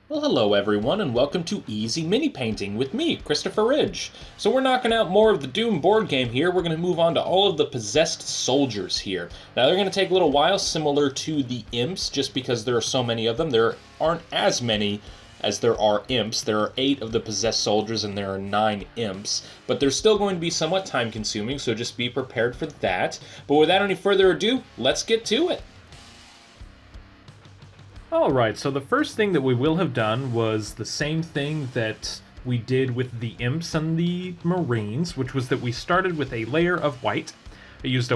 Well, hello everyone, and welcome to Easy Mini Painting with me, Christopher Ridge. So we're knocking out more of the Doom board game here. We're going to move on to all of the possessed soldiers here. Now, they're going to take a little while, similar to the imps, just because there are so many of them. There aren't as many as there are imps. There are 8 of the possessed soldiers, and there are 9 imps. But they're still going to be somewhat time-consuming, so just be prepared for that. But without any further ado, let's get to it. Alright, so the first thing that we will have done was the same thing that we did with the imps and the marines, which was that we started with a layer of white. I used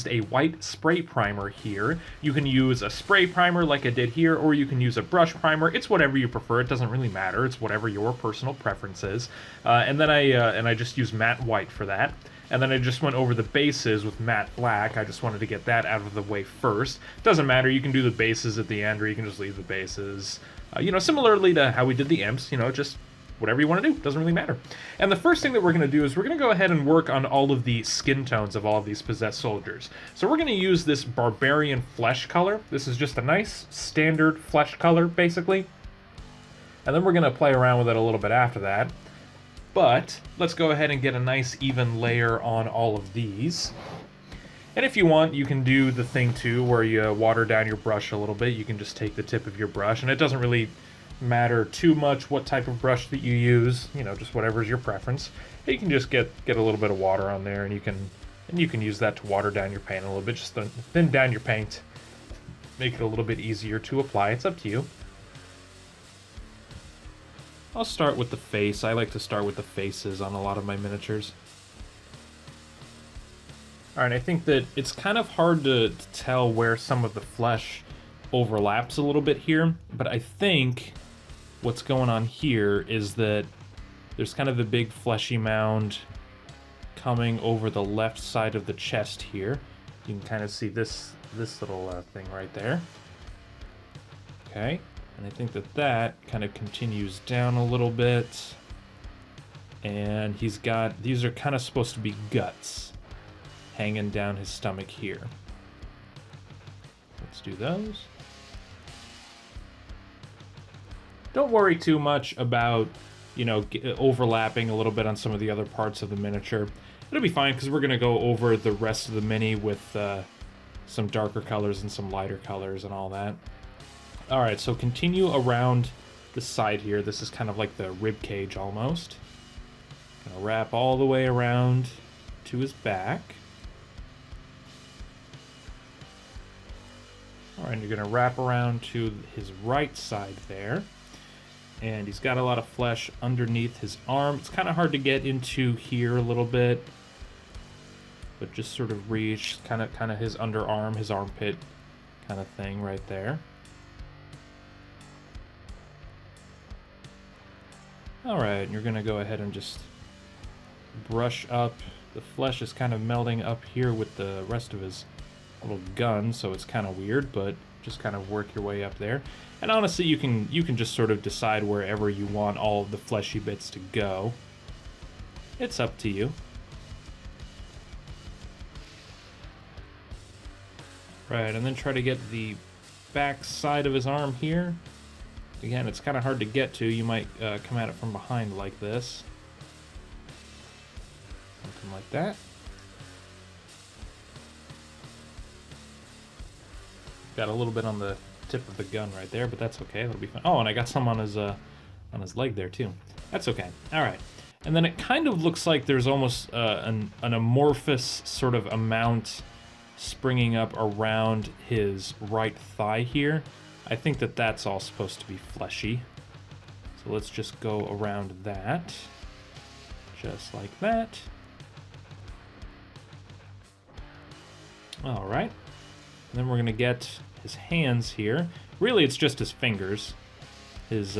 a white spray primer here. You can use a spray primer like I did here, or you can use a brush primer. It's whatever you prefer. It doesn't really matter. It's whatever your personal preference is. And then I just used matte white for that. And then I just went over the bases with matte black. I just wanted to get that out of the way first. Doesn't matter, you can do the bases at the end, or you can just leave the bases. Similarly to how we did the imps, just whatever you want to do, doesn't really matter. And the first thing that we're going to do is we're going to go ahead and work on all of the skin tones of all of these possessed soldiers. So we're going to use this Barbarian Flesh color. This is just a nice standard flesh color, basically. And then we're going to play around with it a little bit after that. But let's go ahead and get a nice even layer on all of these. And if you want, you can do the thing too where you water down your brush a little bit. You can just take the tip of your brush, and it doesn't really matter too much what type of brush that you use, just whatever's your preference. You can just get a little bit of water on there, and you can use that to water down your paint a little bit, just thin down your paint, make it a little bit easier to apply. It's up to you. I'll start with the face. I like to start with the faces on a lot of my miniatures. Alright, I think that it's kind of hard to tell where some of the flesh overlaps a little bit here, but I think what's going on here is that there's kind of a big fleshy mound coming over the left side of the chest here. You can kind of see this little thing right there. Okay. And I think that kind of continues down a little bit. And these are kind of supposed to be guts hanging down his stomach here. Let's do those. Don't worry too much about, overlapping a little bit on some of the other parts of the miniature. It'll be fine because we're going to go over the rest of the mini with some darker colors and some lighter colors and all that. Alright, so continue around the side here. This is kind of like the rib cage almost. Gonna wrap all the way around to his back. Alright, you're gonna wrap around to his right side there. And he's got a lot of flesh underneath his arm. It's kind of hard to get into here a little bit. But just sort of reach kind of his underarm, his armpit kind of thing right there. Alright, and you're going to go ahead and just brush up. The flesh is kind of melding up here with the rest of his little gun, so it's kind of weird, but just kind of work your way up there. And honestly, you can just sort of decide wherever you want all of the fleshy bits to go. It's up to you. Right, and then try to get the back side of his arm here. Again, it's kind of hard to get to. You might come at it from behind like this. Something like that. Got a little bit on the tip of the gun right there, but that's okay. That'll be fine. Oh, and I got some on his leg there too. That's okay. All right. And then it kind of looks like there's almost an amorphous sort of amount springing up around his right thigh here. I think that's all supposed to be fleshy. So let's just go around that. Just like that. Alright. And then we're going to get his hands here. Really, it's just his fingers. His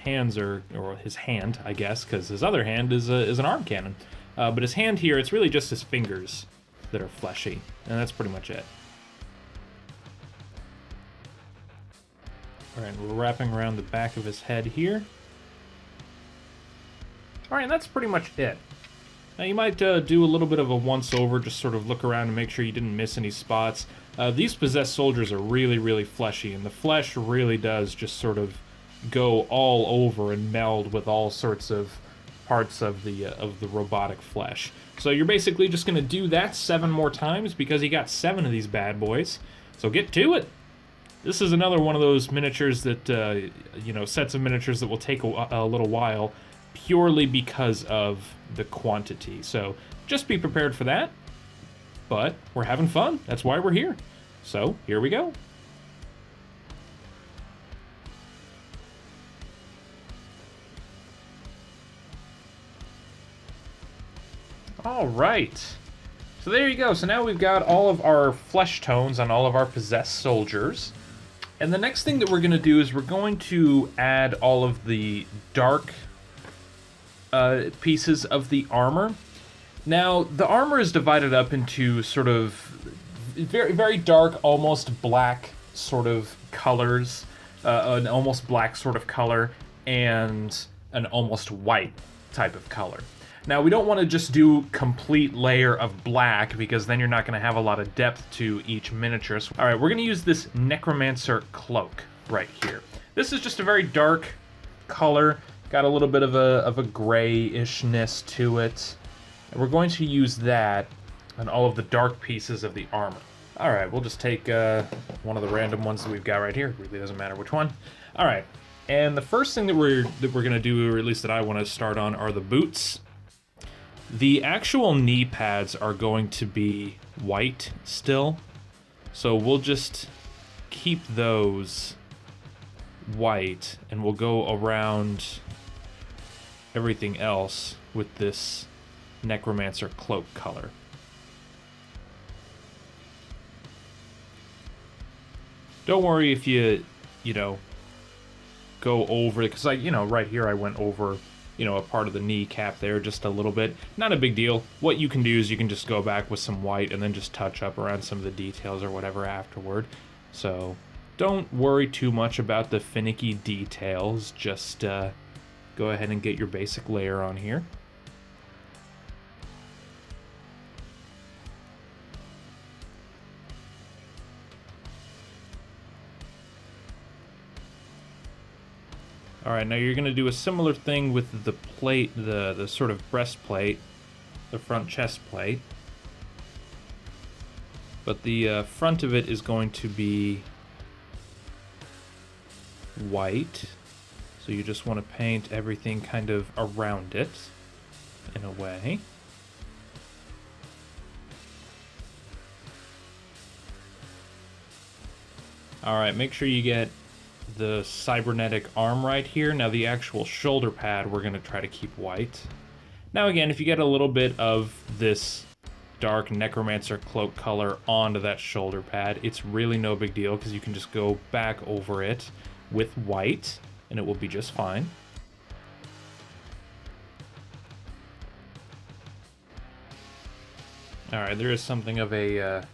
hands are, or his hand, I guess, because his other hand is an arm cannon. But his hand here, it's really just his fingers that are fleshy. And that's pretty much it. Alright, we're wrapping around the back of his head here. Alright, and that's pretty much it. Now you might do a little bit of a once-over, just sort of look around and make sure you didn't miss any spots. These possessed soldiers are really, really fleshy, and the flesh really does just sort of go all over and meld with all sorts of parts of the robotic flesh. So you're basically just going to do that 7 more times because you got 7 of these bad boys. So get to it! This is another one of those miniatures that, sets of miniatures that will take a little while purely because of the quantity. So just be prepared for that. But we're having fun. That's why we're here. So here we go. All right. So there you go. So now we've got all of our flesh tones on all of our possessed soldiers. And the next thing that we're going to do is we're going to add all of the dark pieces of the armor. Now, the armor is divided up into sort of very, very dark, almost black sort of colors, an almost black sort of color, and an almost white type of color. Now, we don't want to just do complete layer of black, because then you're not going to have a lot of depth to each miniature. So, all right, we're going to use this Necromancer Cloak right here. This is just a very dark color, got a little bit of a grayish-ness to it. And we're going to use that on all of the dark pieces of the armor. All right, we'll just take one of the random ones that we've got right here. It really doesn't matter which one. All right, and the first thing that we're going to do, or at least that I want to start on, are the boots. The actual knee pads are going to be white still, so we'll just keep those white, and we'll go around everything else with this Necromancer Cloak color. Don't worry if you go over, because right here I went over a part of the kneecap there just a little bit. Not a big deal. What you can do is you can just go back with some white and then just touch up around some of the details or whatever afterward. So don't worry too much about the finicky details. Just go ahead and get your basic layer on here. All right, now you're going to do a similar thing with the plate, the sort of breastplate, the front chest plate. But the front of it is going to be white. So you just want to paint everything kind of around it, in a way. All right, make sure you get the cybernetic arm right here. Now the actual shoulder pad we're going to try to keep white. Now again, if you get a little bit of this dark Necromancer Cloak color onto that shoulder pad, it's really no big deal, because you can just go back over it with white and it will be just fine. Alright, there is something of a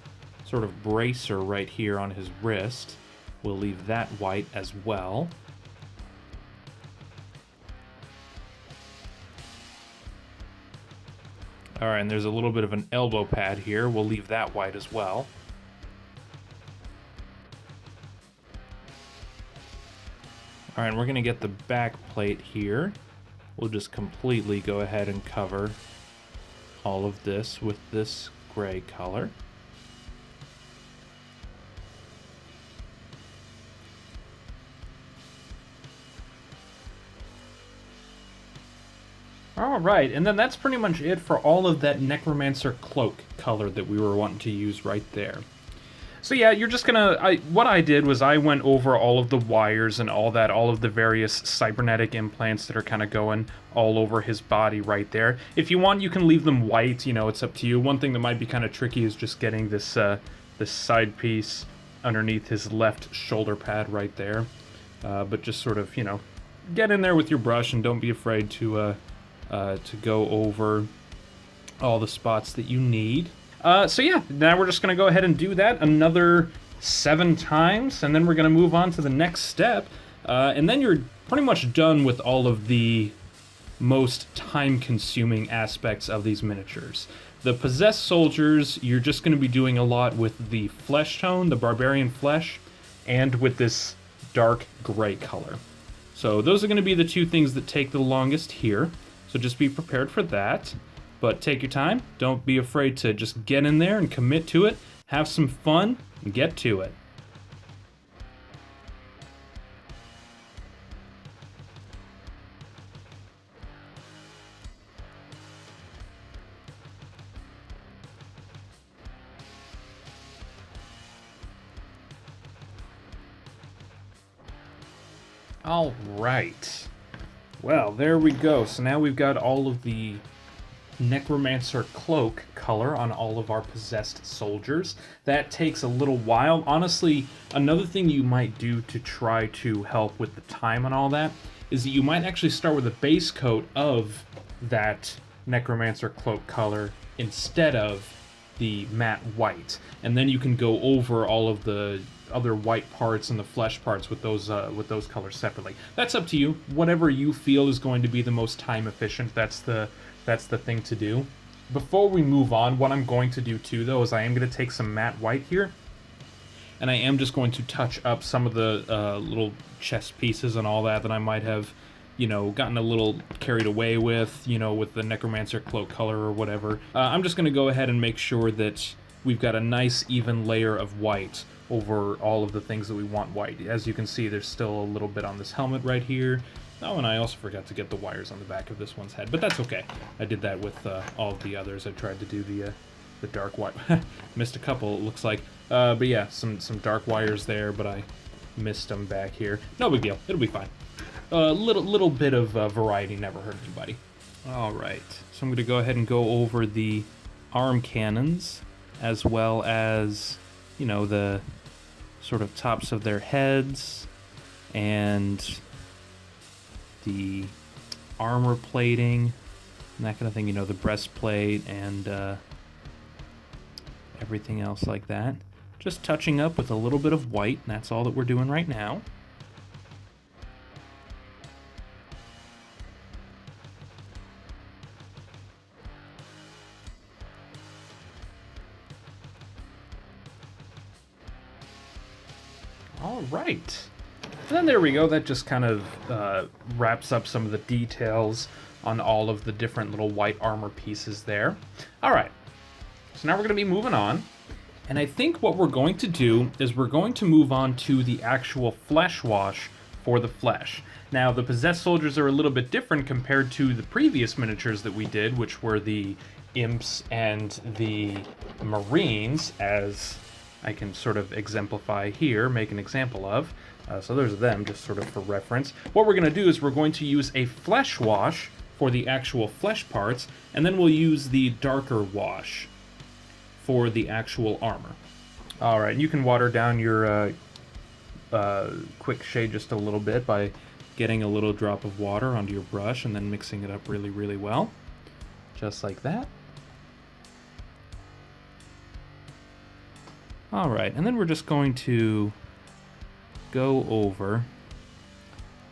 sort of bracer right here on his wrist. We'll leave that white as well. Alright, and there's a little bit of an elbow pad here. We'll leave that white as well. Alright, and we're going to get the back plate here. We'll just completely go ahead and cover all of this with this gray color. Alright, and then that's pretty much it for all of that Necromancer Cloak color that we were wanting to use right there. So yeah, you're just gonna, what I did was I went over all of the wires and all that, all of the various cybernetic implants that are kind of going all over his body right there. If you want, you can leave them white, it's up to you. One thing that might be kind of tricky is just getting this, this side piece underneath his left shoulder pad right there. But just sort of, get in there with your brush and don't be afraid to go over all the spots that you need. So yeah, now we're just going to go ahead and do that another 7 times, and then we're going to move on to the next step. And then you're pretty much done with all of the most time-consuming aspects of these miniatures. The possessed soldiers, you're just going to be doing a lot with the flesh tone, the Barbarian Flesh, and with this dark gray color. So those are going to be the two things that take the longest here. So just be prepared for that. But take your time. Don't be afraid to just get in there and commit to it. Have some fun and get to it. All right. Well, there we go. So now we've got all of the Necromancer Cloak color on all of our possessed soldiers. That takes a little while. Honestly, another thing you might do to try to help with the time and all that is that you might actually start with a base coat of that Necromancer Cloak color instead of the matte white. And then you can go over all of the other white parts and the flesh parts with those colors separately. That's up to you. Whatever you feel is going to be the most time efficient. That's the thing to do. Before we move on, what I'm going to do too, though, is I am going to take some matte white here, and I am just going to touch up some of the little chest pieces and all that I might have, gotten a little carried away with, with the Necromancer Cloak color or whatever. I'm just going to go ahead and make sure that we've got a nice even layer of white over all of the things that we want white. As you can see, there's still a little bit on this helmet right here. Oh, and I also forgot to get the wires on the back of this one's head, but that's okay. I did that with all of the others. I tried to do the dark wire. Missed a couple, it looks like. But yeah, some dark wires there, but I missed them back here. No big deal. It'll be fine. Little bit of variety never hurt anybody. All right, so I'm going to go ahead and go over the arm cannons, as well as, the sort of tops of their heads, and the armor plating, and that kind of thing, the breastplate, and everything else like that. Just touching up with a little bit of white, and that's all that we're doing right now. All right. And then there we go. That just kind of wraps up some of the details on all of the different little white armor pieces there. All right. So now we're going to be moving on. And I think what we're going to do is we're going to move on to the actual flesh wash for the flesh. Now, the possessed soldiers are a little bit different compared to the previous miniatures that we did, which were the imps and the marines, as I can sort of exemplify here, make an example of. So there's them, just sort of for reference. What we're going to do is we're going to use a flesh wash for the actual flesh parts, and then we'll use the darker wash for the actual armor. All right, you can water down your Quickshade just a little bit by getting a little drop of water onto your brush and then mixing it up really, really well. Just like that. All right, and then we're just going to go over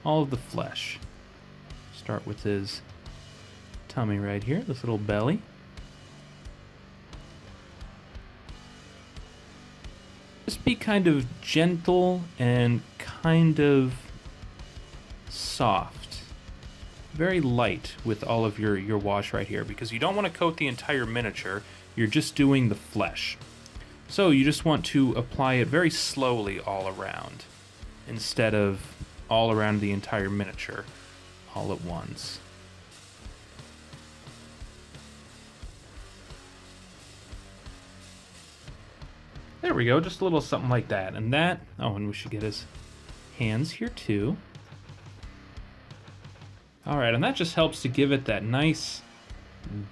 all of the flesh. Start with his tummy right here, this little belly. Just be kind of gentle and kind of soft. Very light with all of your wash right here, because you don't want to coat the entire miniature, you're just doing the flesh. So you just want to apply it very slowly all around, instead of all around the entire miniature all at once. There we go, just a little something like that. And that, oh, and we should get his hands here too. All right, and that just helps to give it that nice,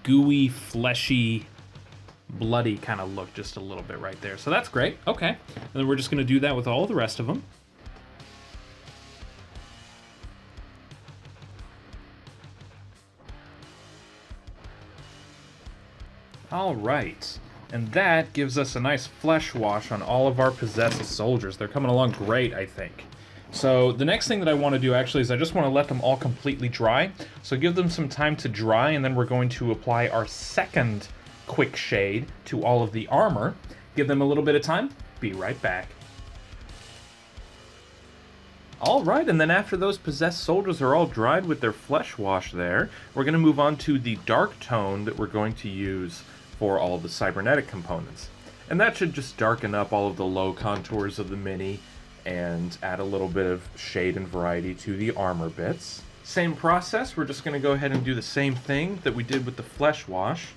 gooey, fleshy, bloody kind of look just a little bit right there. So that's great. Okay. And then we're just going to do that with all the rest of them. All right. And that gives us a nice flesh wash on all of our possessed soldiers. They're coming along great, I think. So the next thing that I want to do actually is I just want to let them all completely dry. So give them some time to dry, and then we're going to apply our second Quickshade to all of the armor. Give them a little bit of time. Be right back. Alright, and then after those possessed soldiers are all dried with their flesh wash there, we're going to move on to the dark tone that we're going to use for all of the cybernetic components. And that should just darken up all of the low contours of the mini and add a little bit of shade and variety to the armor bits. Same process, we're just going to go ahead and do the same thing that we did with the flesh wash.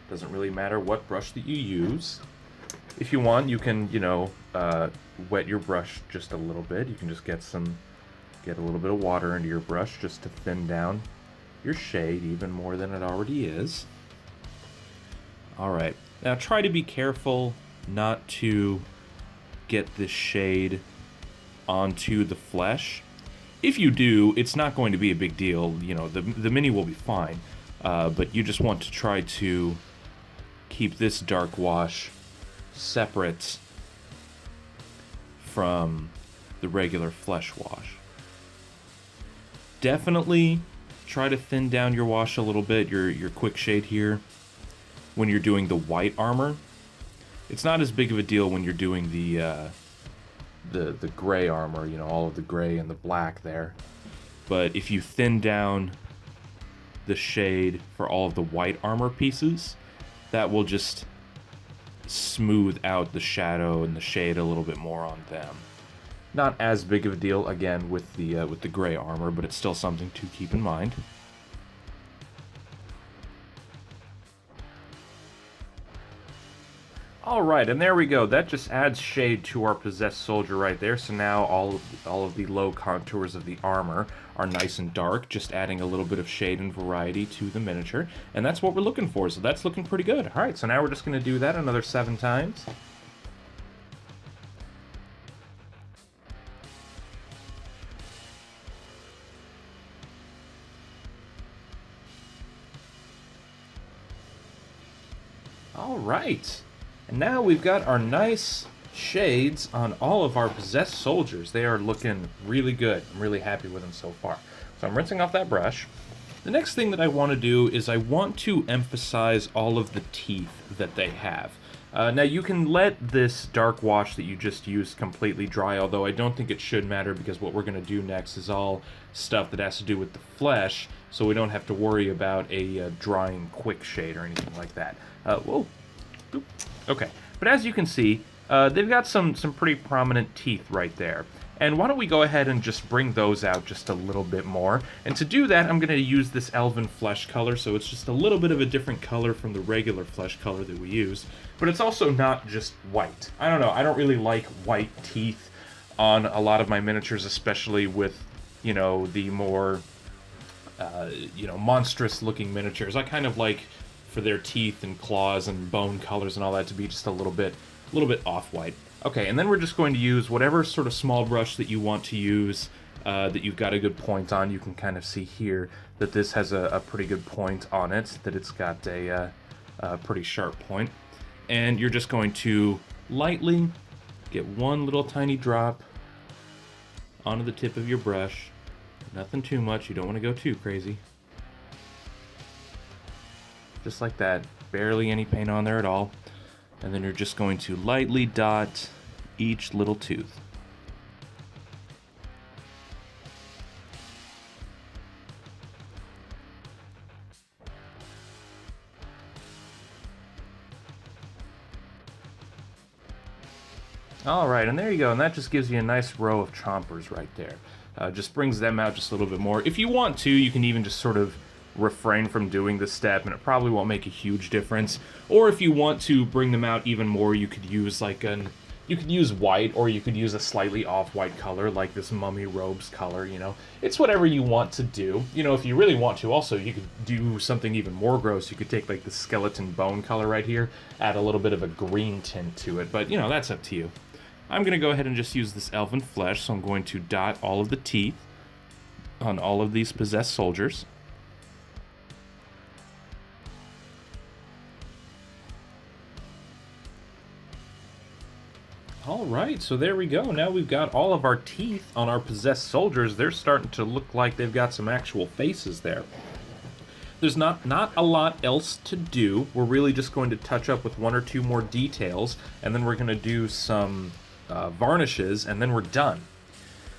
Doesn't really matter what brush that you use. If you want, you can, wet your brush just a little bit. You can just get a little bit of water into your brush just to thin down your shade even more than it already is. Alright, now try to be careful not to get this shade onto the flesh. If you do, it's not going to be a big deal. The mini will be fine. But you just want to try to keep this dark wash separate from the regular flesh wash. Definitely try to thin down your wash a little bit, your Quickshade here, when you're doing the white armor. It's not as big of a deal when you're doing the gray armor, all of the gray and the black there. But if you thin down the shade for all of the white armor pieces, that will just smooth out the shadow and the shade a little bit more on them. Not as big of a deal, again, with the gray armor, but it's still something to keep in mind. Alright, and there we go. That just adds shade to our possessed soldier right there. So now all of the low contours of the armor are nice and dark, just adding a little bit of shade and variety to the miniature. And that's what we're looking for, so that's looking pretty good. Alright, so now we're just going to do that another 7 times. Alright. And now we've got our nice shades on all of our possessed soldiers. They are looking really good. I'm really happy with them so far. So I'm rinsing off that brush. The next thing that I want to do is I want to emphasize all of the teeth that they have. Now you can let this dark wash that you just used completely dry, although I don't think it should matter because what we're going to do next is all stuff that has to do with the flesh, so we don't have to worry about a drying Quickshade or anything like that. Whoa. Boop. Okay, but as you can see, they've got some pretty prominent teeth right there. And why don't we go ahead and just bring those out just a little bit more. And to do that, I'm going to use this Elven Flesh color, so it's just a little bit of a different color from the regular flesh color that we use. But it's also not just white. I don't know, I don't really like white teeth on a lot of my miniatures, especially with, the more, monstrous-looking miniatures. I kind of like for their teeth and claws and bone colors and all that to be just a little bit off-white. Okay, and then we're just going to use whatever sort of small brush that you want to use that you've got a good point on. You can kind of see here that this has a pretty good point on it, that it's got a pretty sharp point. And you're just going to lightly get one little tiny drop onto the tip of your brush. Nothing too much, you don't want to go too crazy. Just like that, barely any paint on there at all. And then you're just going to lightly dot each little tooth. Alright, and there you go, and that just gives you a nice row of chompers right there. Just brings them out just a little bit more. If you want to, you can even just sort of refrain from doing this step, and it probably won't make a huge difference. Or if you want to bring them out even more, you could use you could use white, or you could use a slightly off-white color, like this mummy robes color, It's whatever you want to do. If you really want to, also, you could do something even more gross. You could take, like, the skeleton bone color right here, add a little bit of a green tint to it, but, that's up to you. I'm going to go ahead and just use this Elven Flesh, so I'm going to dot all of the teeth on all of these possessed soldiers. right, so there we go. Now we've got all of our teeth on our possessed soldiers. They're starting to look like they've got some actual faces there. There's not a lot else to do. We're really just going to touch up with one or two more details, and then we're going to do some varnishes, and then we're done.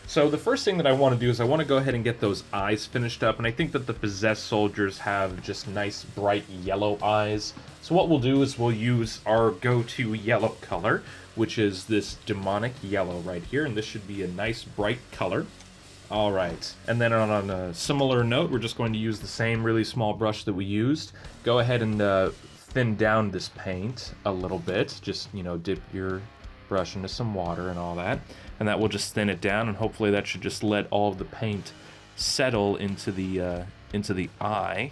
So the first thing that I want to do is I want to go ahead and get those eyes finished up, and I think that the possessed soldiers have just nice bright yellow eyes. So what we'll do is we'll use our go-to yellow color, which is this Daemonic Yellow right here, and this should be a nice bright color. All right, and then on a similar note, we're just going to use the same really small brush that we used. Go ahead and thin down this paint a little bit. Just, dip your brush into some water and all that, and that will just thin it down, and hopefully that should just let all of the paint settle into the eye.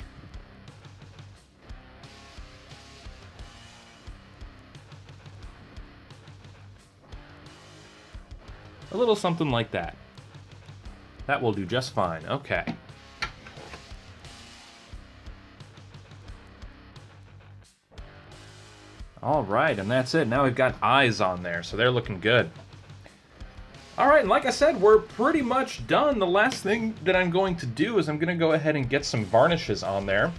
A little something like that. That will do just fine. Okay. All right, and that's it. Now we've got eyes on there, so they're looking good. All right, and like I said, we're pretty much done. The last thing that I'm going to do is I'm going to go ahead and get some varnishes on there.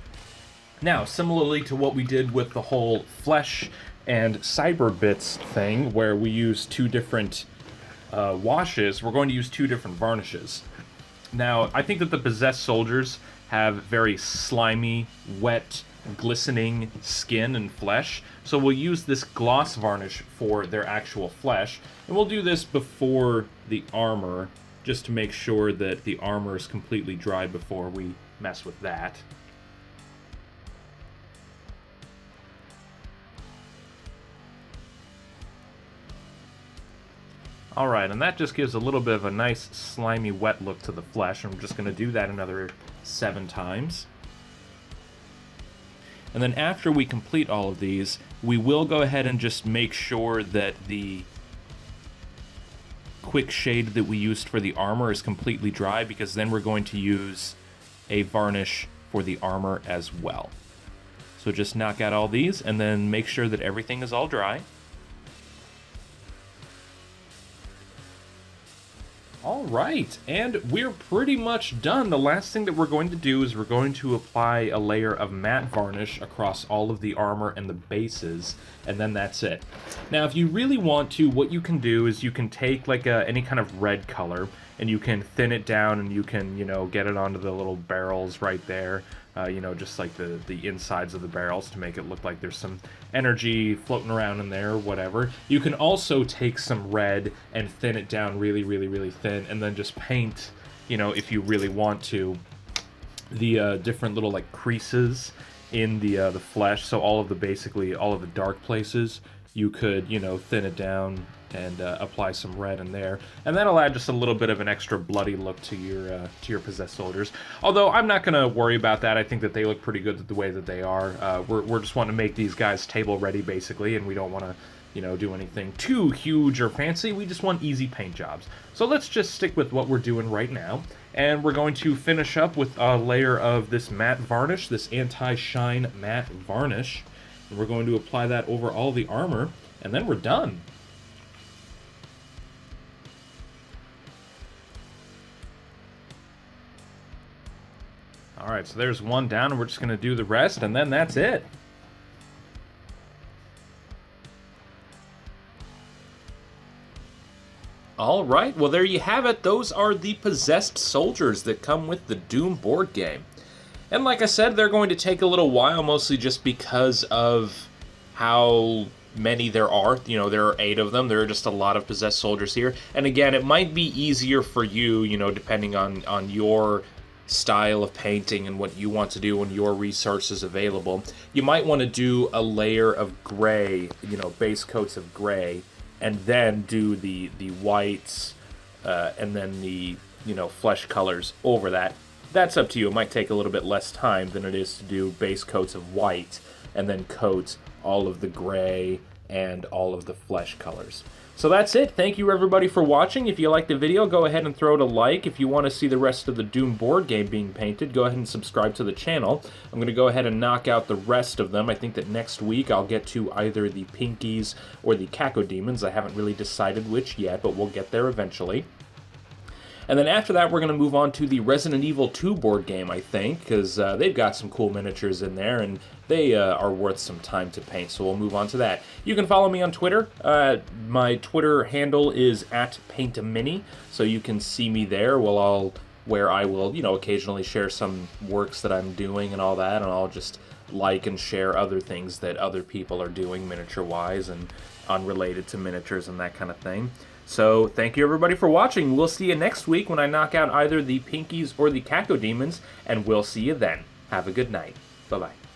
Now, similarly to what we did with the whole flesh and cyber bits thing, where we use two different washes, we're going to use two different varnishes. Now, I think that the possessed soldiers have very slimy, wet, glistening skin and flesh, so we'll use this gloss varnish for their actual flesh, and we'll do this before the armor, just to make sure that the armor is completely dry before we mess with that. Alright, and that just gives a little bit of a nice, slimy, wet look to the flesh. I'm just going to do that another 7 times. And then after we complete all of these, we will go ahead and just make sure that the Quickshade that we used for the armor is completely dry, because then we're going to use a varnish for the armor as well. So just knock out all these, and then make sure that everything is all dry. Alright, and we're pretty much done. The last thing that we're going to do is we're going to apply a layer of matte varnish across all of the armor and the bases, and then that's it. Now, if you really want to, what you can do is you can take like any kind of red color, and you can thin it down, and you can, get it onto the little barrels right there. Just like the insides of the barrels to make it look like there's some energy floating around in there or whatever. You can also take some red and thin it down really, really, really thin, and then just paint, if you really want to, the different little like creases in the flesh. So all of the dark places, you could, thin it down and apply some red in there, and that'll add just a little bit of an extra bloody look to your possessed soldiers. Although I'm not going to worry about that. I think that they look pretty good the way that they are. We're just wanting to make these guys table ready, basically, and we don't want to do anything too huge or fancy. We just want easy paint jobs. So let's just stick with what we're doing right now, and we're going to finish up with a layer of this matte varnish, this anti-shine matte varnish, and we're going to apply that over all the armor, and then we're done. Alright, so there's one down, and we're just going to do the rest, and then that's it. Alright, well there you have it. Those are the possessed soldiers that come with the Doom board game. And like I said, they're going to take a little while, mostly just because of how many there are. There are 8 of them. There are just a lot of possessed soldiers here. And again, it might be easier for you, depending on your style of painting and what you want to do and your resources available. You might want to do a layer of gray, base coats of gray, and then do the whites and then the flesh colors over that. That's up to you. It might take a little bit less time than it is to do base coats of white and then coat all of the gray and all of the flesh colors. So that's it. Thank you everybody for watching. If you liked the video, go ahead and throw it a like. If you want to see the rest of the Doom board game being painted, go ahead and subscribe to the channel. I'm going to go ahead and knock out the rest of them. I think that next week I'll get to either the Pinkies or the Cacodemons. I haven't really decided which yet, but we'll get there eventually. And then after that, we're going to move on to the Resident Evil 2 board game, I think, because they've got some cool miniatures in there, and they are worth some time to paint, so we'll move on to that. You can follow me on Twitter. My Twitter handle is @PaintAMini, so you can see me there where I will, you know, occasionally share some works that I'm doing and all that, and I'll just like and share other things that other people are doing miniature-wise and unrelated to miniatures and that kind of thing. So, thank you everybody for watching. We'll see you next week when I knock out either the Pinkies or the Cacodemons, and we'll see you then. Have a good night. Bye-bye.